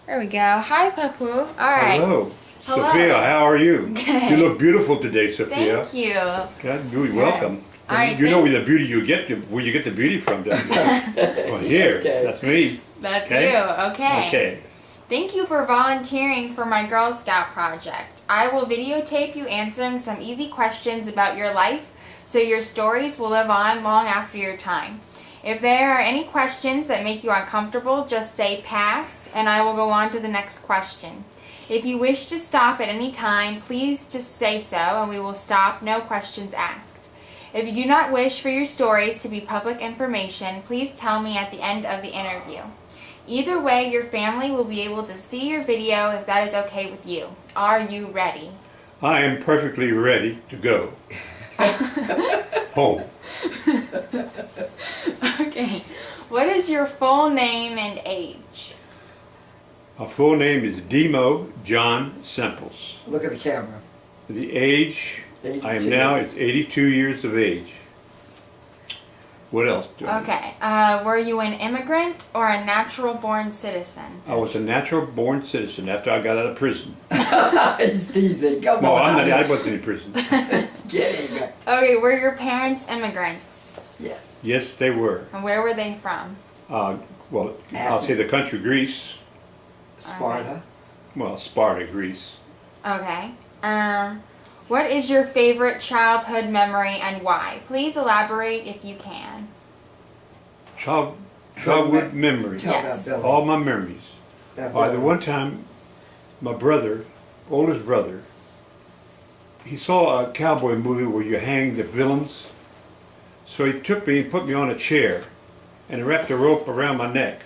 There we go. Hi, Papu. All right. Hello. Hello. Sophia, how are you? Good. You look beautiful today, Sophia. Thank you. God, you're welcome. All right, You know where the beauty you get, where you get the beauty from, don't you? Well, here, Okay. that's me. That's Okay. you. Okay. Okay. Thank you for volunteering for my Girl Scout project. I will videotape you answering some easy questions about your life so your stories will live on long after your time. If there are any questions that make you uncomfortable, just say pass and I will go on to the next question. If you wish to stop at any time, please just say so and we will stop, no questions asked. If you do not wish for your stories to be public information, please tell me at the end of the interview. Either way, your family will be able to see your video if that is okay with you. Are you ready? I am perfectly ready to go. Home. Okay. What is your full name and age? My full name is Demo John Sempeles. Look at the camera. The age, I am 82. now 82 years of age. What else do I need? Okay. Were you an immigrant or a natural-born citizen? I was a natural-born citizen after I got out of prison. He's teasing. Come No, on. I wasn't in prison. He's kidding. Okay. Were your parents immigrants? Yes. Yes, they were. And where were they from? Well, I'll say the country Greece. Sparta. Well, Sparta, Greece. Okay. What is your favorite childhood memory and why? Please elaborate if you can. Childhood memories. Tell Yes. about Billy. All my memories. That The Billy. one time, my brother, oldest brother, he saw a cowboy movie where you hang the villains. So he took me and put me on a chair and wrapped a rope around my neck.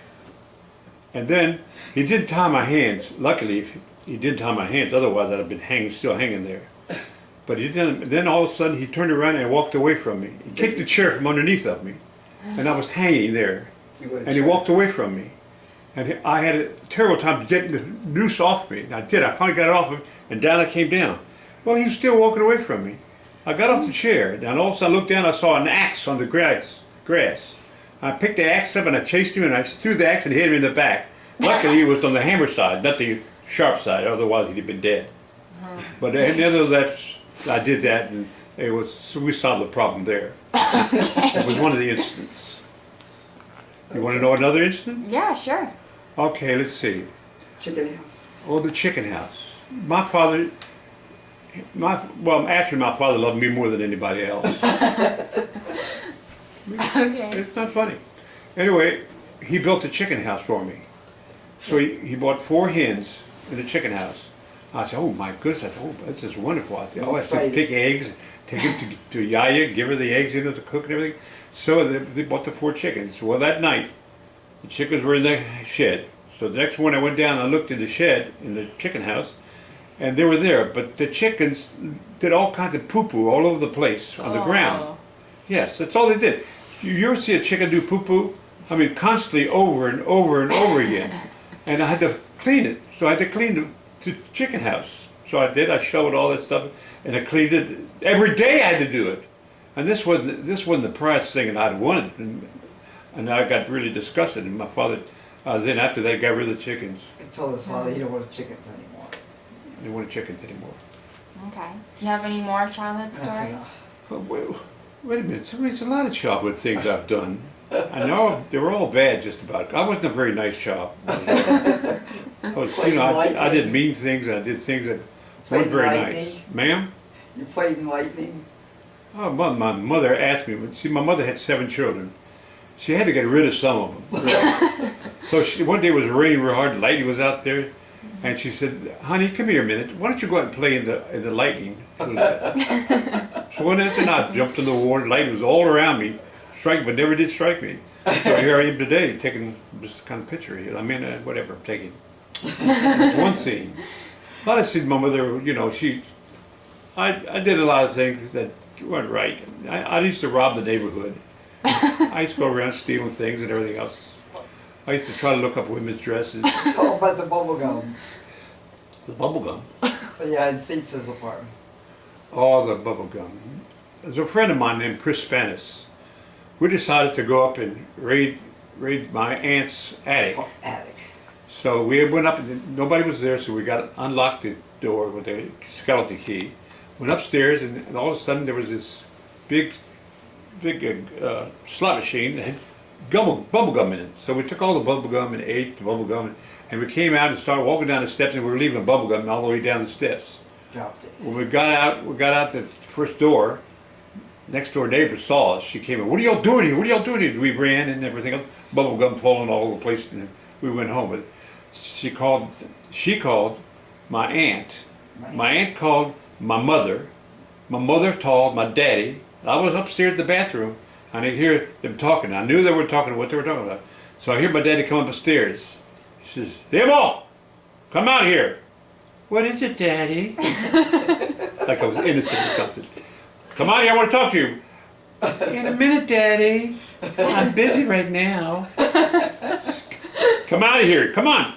And then he didn't tie my hands. Luckily, he did tie my hands. Otherwise, I'd have been still hanging there. But he didn't. Then all of a sudden, he turned around and walked away from me. He kicked the chair from underneath of me, and I was hanging there. You would've And he tried. walked away from me. And I had a terrible time to get the noose off me. And I did. I finally got it off him, and down I came down. Well, he was still walking away from me. I got off the chair, and all of a sudden I looked down, I saw an axe on the grass. I picked the axe up and I chased him, and I threw the axe and hit him in the back. Luckily, it was on the hammer side, not the sharp side. Otherwise, he'd have been dead. But nevertheless, I did that, and so we solved the problem there. It was one of the incidents. You want to know another incident? Yeah, sure. Okay, let's see. Chicken house. Oh, the chicken house. My father, actually my father loved me more than anybody else. Okay. It's not funny. Anyway, he built a chicken house for me. So he bought 4 hens in the chicken house. I said, oh my goodness, I said, oh, this is wonderful. I said, oh, I said, pick eggs, take them to Yaya, give her the eggs in to cook and everything. So they bought the 4 chickens. Well, that night, the chickens were in the shed. So the next morning I went down and I looked in the shed, in the chicken house, and they were there. But the chickens did all kinds of poo-poo all over the place on the ground. Yes, that's all they did. You ever see a chicken do poo-poo? I mean, constantly over and over and over again. And I had to clean it. So I had to clean the chicken house. So I did. I shoveled all that stuff and I cleaned it. Every day I had to do it. And this wasn't the prize thing that I'd wanted. And I got really disgusted. And my father, then after that, got rid of the chickens. He told his father he don't want chickens anymore. I didn't want chickens anymore. Okay. Do you have any more childhood That's stories? enough. Oh, wait a minute. There's a lot of childhood things I've done. I know they were all bad just about. I wasn't a very nice child. I was, I did mean things. I did things that weren't very nice. Ma'am? You played in lightning. Oh, my mother asked me. See, my mother had 7 children. She had to get rid of some of them. So one day it was raining real hard. Lightning was out there, and she said, "Honey, come here a minute. Why don't you go out and play in the lightning?" So one after I jumped in the water. Lightning was all around me, but never did strike me. So here I am today, taking this kind of picture here. I mean, whatever I'm taking. It's one scene. A lot of scenes. My mother, I did a lot of things that weren't right. I used to rob the neighborhood. I used to go around stealing things and everything else. I used to try to look up women's dresses. Tell about the bubble gum. The bubble gum. Yeah, in Thesis apartment. Oh, the bubble gum. There's a friend of mine named Chris Spanis. We decided to go up and raid my aunt's attic. Oh, attic. So we went up, and nobody was there, so we got unlocked the door with a skeleton key. Went upstairs, and all of a sudden there was this big slot machine that had bubble gum in it. So we took all the bubble gum and ate the bubble gum, and we came out and started walking down the steps, and we were leaving the bubble gum all the way down the steps. Dropped it. When we got out the first door. Next door neighbor saw us. She came in. What are y'all doing here? What are y'all doing here? We ran and everything else. Bubble gum falling all over the place, and we went home. But she called my aunt. My aunt called my mother. My mother called my daddy. I was upstairs in the bathroom, and I hear them talking. I knew they were talking what they were talking about. So I hear my daddy come up the stairs. He says, "Demo, come out here." "What is it, Daddy?" Like I was innocent or something. "Come on here, I want to talk to you." "In a minute, Daddy. I'm busy right now." "Come out of here, come on."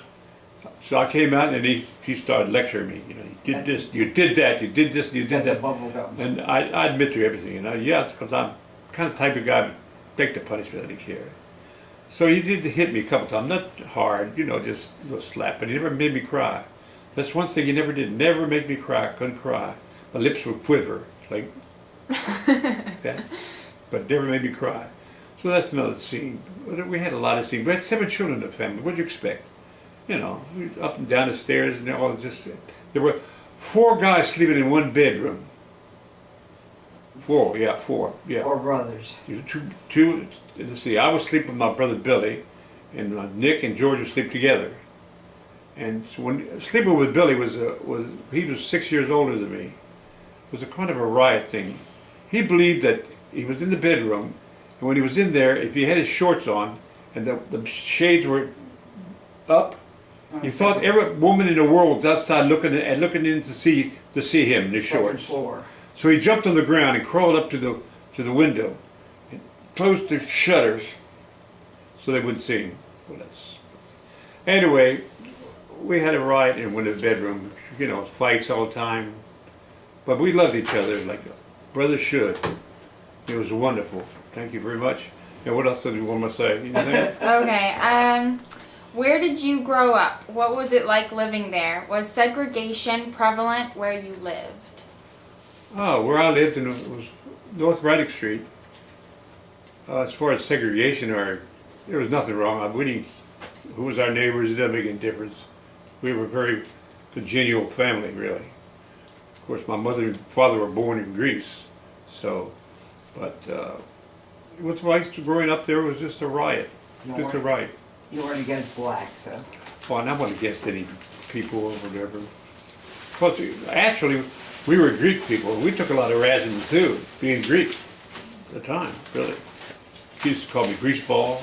So I came out, and he started lecturing me. You know, you did this, you did that, you did this, you did that. Bubble gum. And I admit to everything, you know. Yeah, because I'm kind of the type of guy who take the punishment, I didn't care. So he did hit me a couple times, not hard, you know, just a little slap, but he never made me cry. That's one thing he never did, never make me cry, couldn't cry. My lips would quiver, like that, but never made me cry. So that's another scene. We had a lot of scenes. We had 7 children in the family. What'd you expect? You know, up and down the stairs, and all just. There were 4 guys sleeping in one bedroom. 4, yeah. 4 brothers. Two. Let's see. I was sleeping with my brother Billy, and Nick and George would sleep together. And so when sleeping with Billy he was 6 years older than me. It was a kind of a riot thing. He believed that he was in the bedroom, and when he was in there, if he had his shorts on and the shades were up, he thought every woman in the world was outside looking in to see him in his shorts. Floor. So he jumped on the ground and crawled up to the window and closed the shutters so they wouldn't see him. Well, anyway, we had a riot in the bedroom. You know, fights all the time. But we loved each other like brothers should. It was wonderful. Thank you very much. And what else do you want to say? Anything? Okay. Where did you grow up? What was it like living there? Was segregation prevalent where you lived? Oh, where I lived was North Braddock Street. As far as segregation, there was nothing wrong. Who was our neighbors? It doesn't make any difference. We were a very congenial family, really. Of course, my mother and father were born in Greece, but what's like growing up there was just a riot. Just a riot. You weren't against blacks, so. Well, I wasn't against any people or whatever. Plus, actually, we were Greek people. We took a lot of razzing too, being Greek at the time, really. He used to call me greaseball,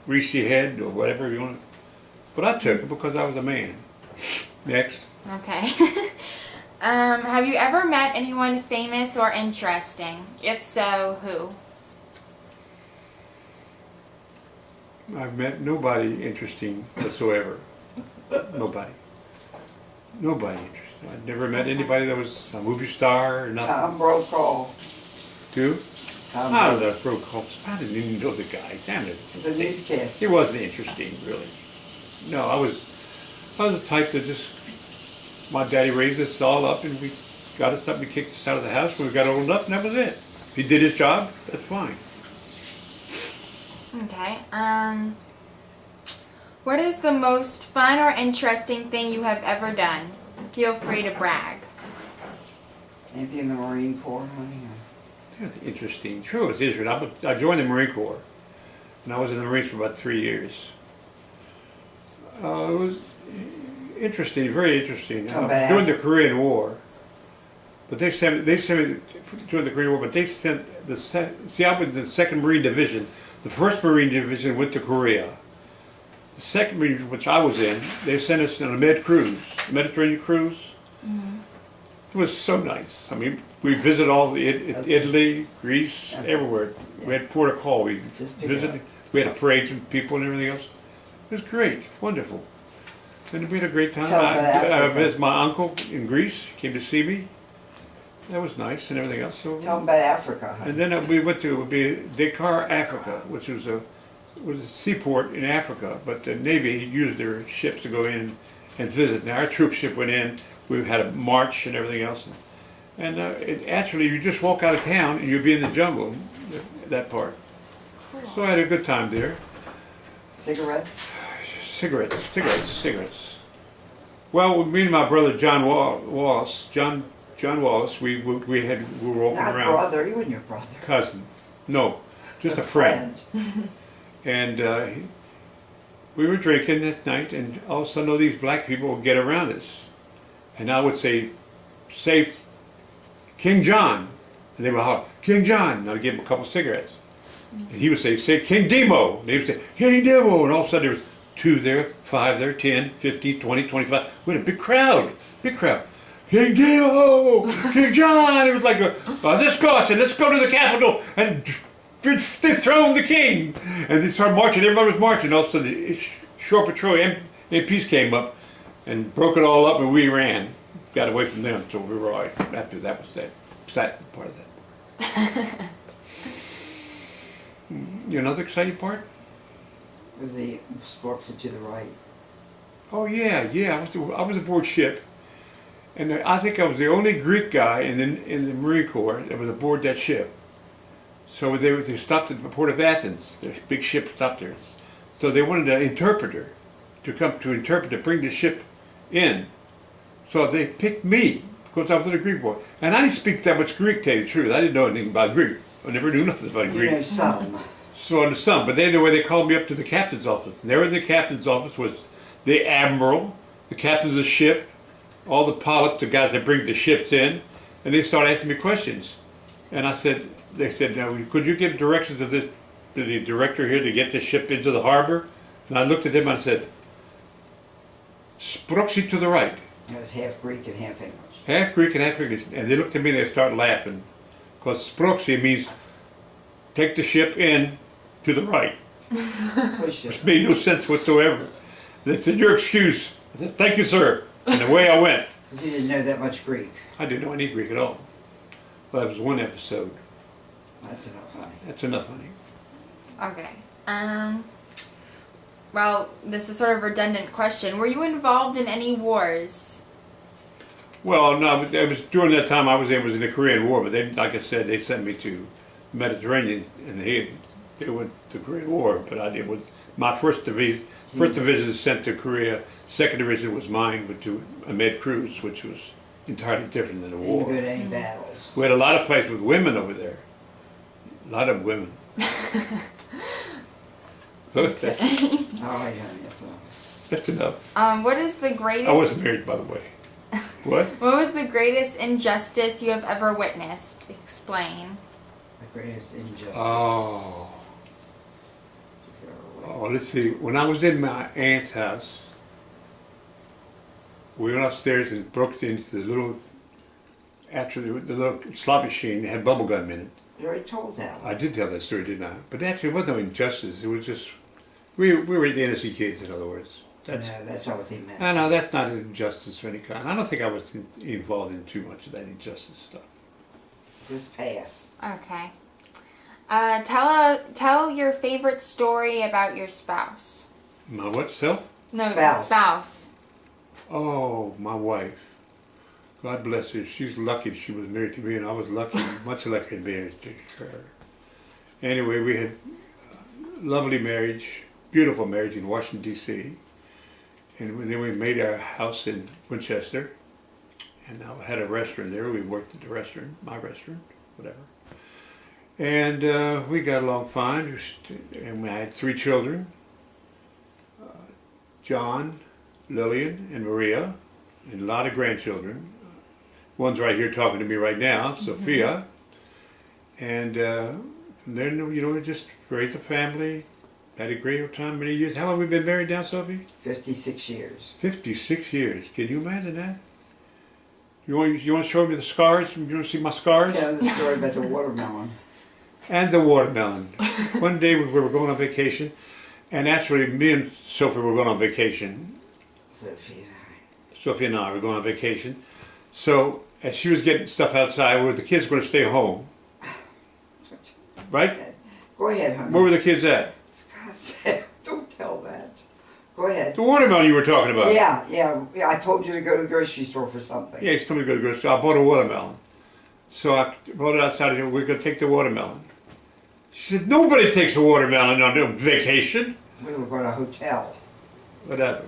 greasy head, or whatever you want. But I took it because I was a man. Next. Okay. Have you ever met anyone famous or interesting? If so, who? I've met nobody interesting whatsoever. Nobody. Nobody interesting. I've never met anybody that was a movie star or nothing. Tom Brokaw. Who? Tom I don't Brokaw. know, Brokaw. I didn't even know the guy. Damn it. He's a newscaster. He wasn't interesting, really. No, I was the type that my daddy raised us all up, and we got us up and kicked us out of the house when we got old enough, and that was it. If he did his job, that's fine. Okay. What is the most fun or interesting thing you have ever done? Feel free to brag. Anything in the Marine Corps, honey? That's interesting. True, it's interesting. I joined the Marine Corps, and I was in the Marines for about 3 years. It was interesting, very interesting. During the Korean War, but they sent me during the Korean War. But they sent I was in the 2nd Marine Division. The 1st Marine Division went to Korea. The 2nd Marine, which I was in, they sent us on a Mediterranean cruise. Mm-hmm. It was so nice. I mean, we visited all Italy, Greece, everywhere. We had port of call. We visited. We had parades with people and everything else. It was great, wonderful, and we had a great time. I visited my uncle in Greece. Came to see me. That was nice and everything else. So, Tell them about Africa, honey. and then we went to Dakar, Africa, which was a was a seaport in Africa, but the Navy used their ships to go in and visit. Now our troop ship went in. We had a march and everything else, and actually you just walk out of town and you'd be in the jungle, that part. Cool. So I had a good time there. Cigarettes? Cigarettes. Well, me and my brother John Wallace, John Wallace, we were walking Not around. brother, he wasn't your brother. Cousin, no, just a friend. And we were drinking that night, and all of a sudden all these black people would get around us. And I would say King John. And they would holler, King John. And I'd give him a couple cigarettes. And he would say King Demo. And they would say, King Demo. And all of a sudden there was 2 there, 5 there, 10, 15, 20, 25. We had a big crowd. King Demo! King John! It was like, let's go. I said, let's go to the Capitol and dethrone the king. And they started marching. Everybody was marching. All of a sudden the shore patrol MPs came up and broke it all up, and we ran. Got away from them, so we were all right. After that was that part of that part. Another exciting part? Was the Sporks to the right? Oh yeah. I was aboard ship, and I think I was the only Greek guy in the Marine Corps that was aboard that ship. So they stopped at the port of Athens. The big ship stopped there. So they wanted an interpreter to come to interpret, to bring the ship in. So they picked me because I was a Greek boy. And I didn't speak that much Greek, to tell you the truth. I didn't know anything about Greek. I never knew nothing about Greek. You know some. So I knew some. But anyway, they called me up to the captain's office. And there in the captain's office was the admiral, the captain of the ship, all the pilots, the guys that bring the ships in. And they started asking me questions. And they said, now, could you give directions to the director here to get the ship into the harbor? And I looked at him and I said, Sproxy to the right. It was half Greek and half English. Half Greek and half English. And they looked at me and they started laughing. Because Sproxy means take the ship in to the right. Push Which it. made no sense whatsoever. They said, your excuse. I said, thank you, sir. And away I went. Because he didn't know that much Greek. I didn't know any Greek at all. Well, that was one episode. That's enough, honey. That's enough, honey. Okay. Well, this is sort of a redundant question. Were you involved in any wars? Well, no, it was during that time I was in the Korean War, but they, like I said, they sent me to the Mediterranean, and they went to the Korean War. But I did with my first division. First division was sent to Korea. Second division was mine, but to a med cruise, which was entirely different than the Didn't war. go to any battles. We had a lot of fights with women over there. A lot of women. Look, that's, All right, honey, that's enough. that's enough. What is the greatest? I wasn't married, by the way. What? What was the greatest injustice you have ever witnessed? Explain. The greatest injustice. Oh, let's see. When I was in my aunt's house, we went upstairs and broke into the little, actually, the little slot machine that had bubble gum in it. You already told that one. I did tell that story, didn't I? But actually, it wasn't no injustice. It was just, we were the innocent kids, in other words. No, that's not what they meant. I know, that's not an injustice of any kind. I don't think I was involved in too much of that injustice stuff. Just pass. Okay. Tell your favorite story about your spouse. My what, self? No, Spouse. spouse. Oh, my wife. God bless her. She's lucky she was married to me, and I was lucky, much lucky to be married to her. Anyway, we had a lovely marriage, beautiful marriage in Washington, D.C. And then we made our house in Winchester. And I had a restaurant there. We worked at the restaurant, my restaurant, whatever. And we got along fine. And I had 3 children. John, Lillian, and Maria. And a lot of grandchildren. One's right here talking to me right now, Sophia. And from there, we just raised a family. Had a great old time, many years. How long have we been married now, Sophie? 56 years. 56 years. Can you imagine that? You want to show me the scars? You want to see my scars? Tell the story about the watermelon. And the watermelon. One day we were going on vacation, and actually me and Sophie were going on vacation. Sophie and I were going on vacation. So as she was getting stuff outside, where the kids were going to stay home. Right? Go ahead, honey. Where were the kids at? tell that. Go ahead. The watermelon you were talking about. Yeah. I told you to go to the grocery store for something. Yeah, he's told me to go to the grocery store. I bought a watermelon. So I brought it outside and said, we're going to take the watermelon. She said, nobody takes a watermelon on a vacation. We were going to a hotel. Whatever.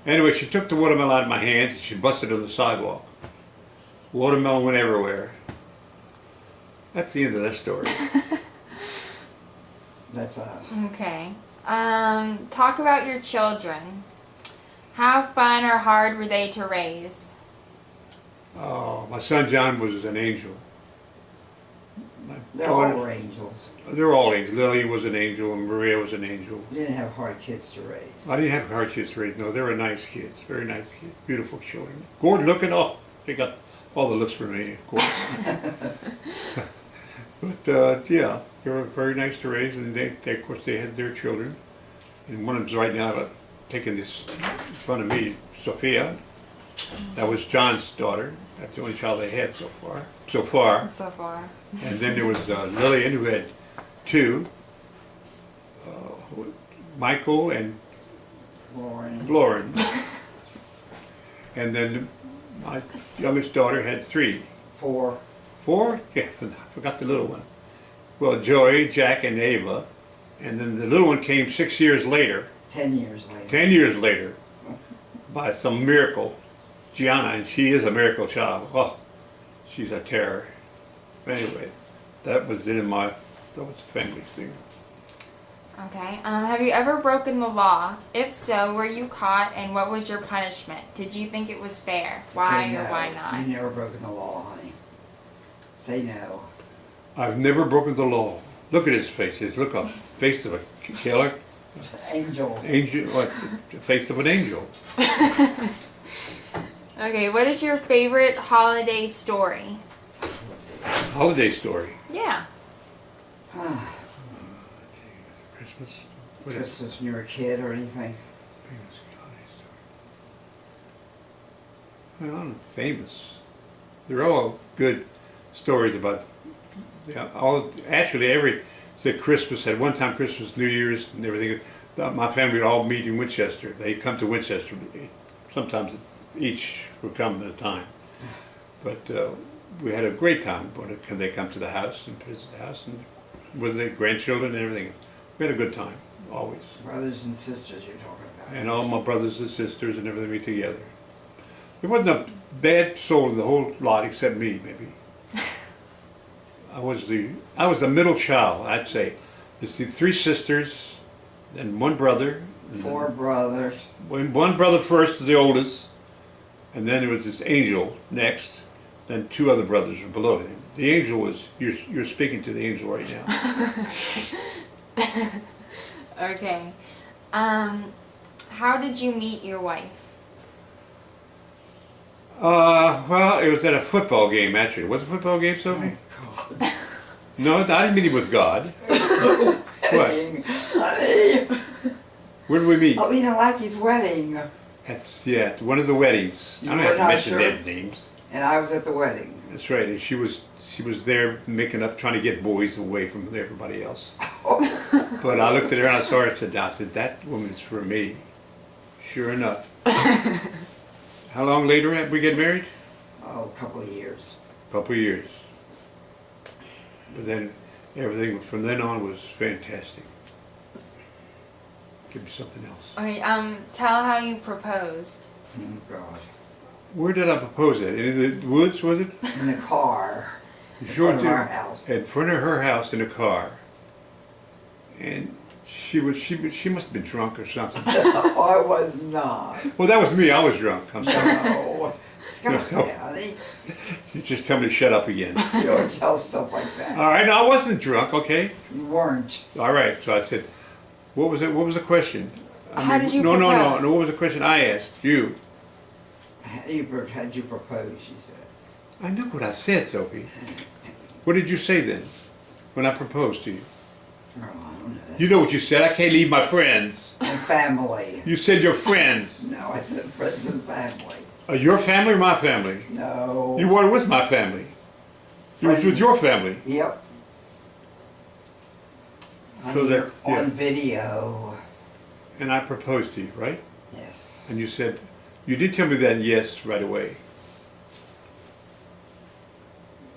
Anyway, she took the watermelon out of my hands and she busted it on the sidewalk. Watermelon went everywhere. That's the end of that story. That's Okay. Talk about your children. How fun or hard were they to raise? Oh, my son John was an angel. they're all angels. They're all angels. Lily was an angel and Maria was an angel. You didn't have hard kids to raise. I didn't have hard kids to raise. No, they were nice kids. Very nice kids. Beautiful children. Good looking. Oh, they got all the looks for me, of course. But yeah, they were very nice to raise, and they of course they had their children. And one of them's right now taking this in front of me, Sophia. That was John's daughter. That's the only child they had so far. So far. And then there was Lillian, who had two, Michael and Lauren. And then my youngest daughter had three. Four? Yeah, I forgot the little one. Well, Joy, Jack, and Ava. And then the little one came 6 years later. 10 years later. 10 years later, by some miracle. Gianna, and she is a miracle child. Oh, she's a terror. Anyway, that was the family thing. Okay. Have you ever broken the law? If so, were you caught, and what was your punishment? Did you think it was fair? Why Say or no. why not? You never broken the law, honey. Say no. I've never broken the law. Look at his face. Look up. Face of a killer. Angel. Angel, like the face of an angel. Okay, what is your favorite holiday story? Holiday story. Yeah. Christmas. Christmas when you were a kid or anything? Famous holiday story. Well, I'm famous. They're all good stories about. Every Christmas at one time, Christmas, New Year's, and everything. My family would all meet in Winchester. They'd come to Winchester. Sometimes each would come at a time. But we had a great time when they come to the house and visit the house and with the grandchildren and everything. We had a good time, always. Brothers and sisters you're talking about. And all my brothers and sisters and everything, we together. There wasn't a bad soul in the whole lot except me, maybe. I was the middle child, I'd say. There's the three sisters, and one brother. And Four brothers. One brother first, the oldest, and then there was this angel next. Then two other brothers were below him. The angel was you're speaking to the angel right now. Okay. How did you meet your wife? Well, it was at a football game, actually. Was it a football game, Sophie? Oh, God. No, I didn't meet him with God. What? Honey. Where did we meet? Alina Lackey's wedding. That's, one of the weddings. You I don't were have to not mention sure? their names. And I was at the wedding. That's right, and she was there making up, trying to get boys away from everybody else. But I looked at her and I saw her and said, that woman is for me. Sure enough. How long later did we get married? Oh, a couple of years. A couple of years. But then everything from then on was fantastic. Give me something else. Okay, tell how you proposed. Oh, God. Where did I propose at? In the woods, was it? In the car. You In sure front of did. our house. In front of her house in a car. And she must have been drunk or something. No, I was not. Well, that was me. I was drunk. I'm sorry. No. Scott said, honey. She's just telling me to shut up again. You don't tell stuff like that. All right, no, I wasn't drunk, okay? You weren't. All right, so I said, what was it? What was the question? How did you no, propose? No, what was the question I asked you? How'd you propose, she said. I know what I said, Sophie. What did you say then, when I proposed to you? Oh, I don't know. You know what you said, I can't leave my friends. And family. You said your friends. No, I said friends and family. Your family or my family? No. You weren't with my family. You was with your family. Yep. So that, On video. and I proposed to you, right? Yes. And you said, you did tell me that yes right away.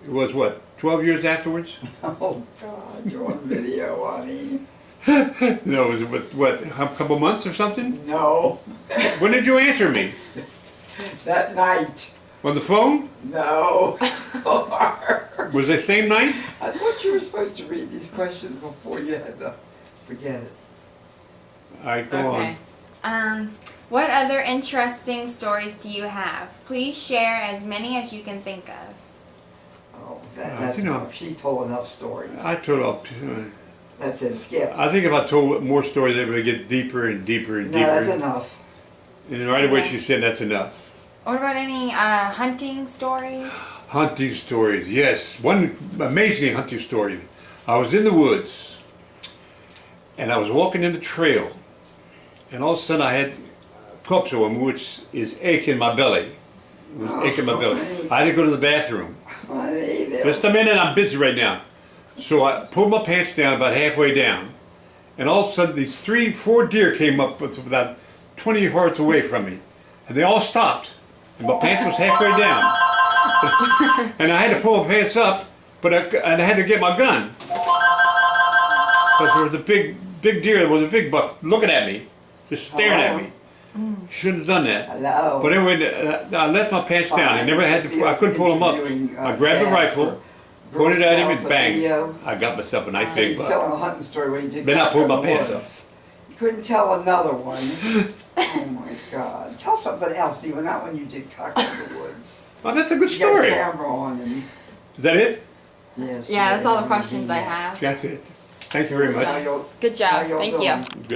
It was what, 12 years afterwards? Oh God, you're on video, honey. No, was it what, a couple months or something? No. When did you answer me? That night. On the phone? No. Was it the same night? I thought you were supposed to read these questions before you had to forget it. All right, go Okay. What other interesting stories do you have? Please share as many as you can think of. Oh, that's you know, enough. She told enough stories. on. I told up. That's it, skip. I think if I told more stories, they would get deeper and deeper and No, deeper. that's enough. And right away Okay. she said that's enough. What about any hunting stories? Hunting stories, yes. One amazing hunting story. I was in the woods, and I was walking in the trail, and all of a sudden I had corpse on me, which is ache in my belly. It was ache in my belly. I had to go to the bathroom. Honey, Just a minute, I'm busy right now. So I pulled my pants down about halfway down, and all of a sudden these 4 deer came up about 20 yards away from me, and they all stopped, and my pants was halfway down, and I had to pull my pants up, and I had to get my gun, because there was a big deer, there was a big buck looking at me, just staring at me. Shouldn't have done that. hello. But anyway, I left my pants down. I never had to. I couldn't pull them up. I grabbed the rifle, pointed at him, and bang! I got myself a nice big He's buck. telling a hunting story when you did. Then I pulled my Cock in pants the Woods. You couldn't tell another one. Oh my God! Tell something else, Steve. Not when you did Cock in the Woods. Well, that's a good You got story. a Is camera on and that it? yes. Yeah, that's all the questions I have. That's it. Thank you very How much. y'all- Good how job. y'all Thank doing? you. Good.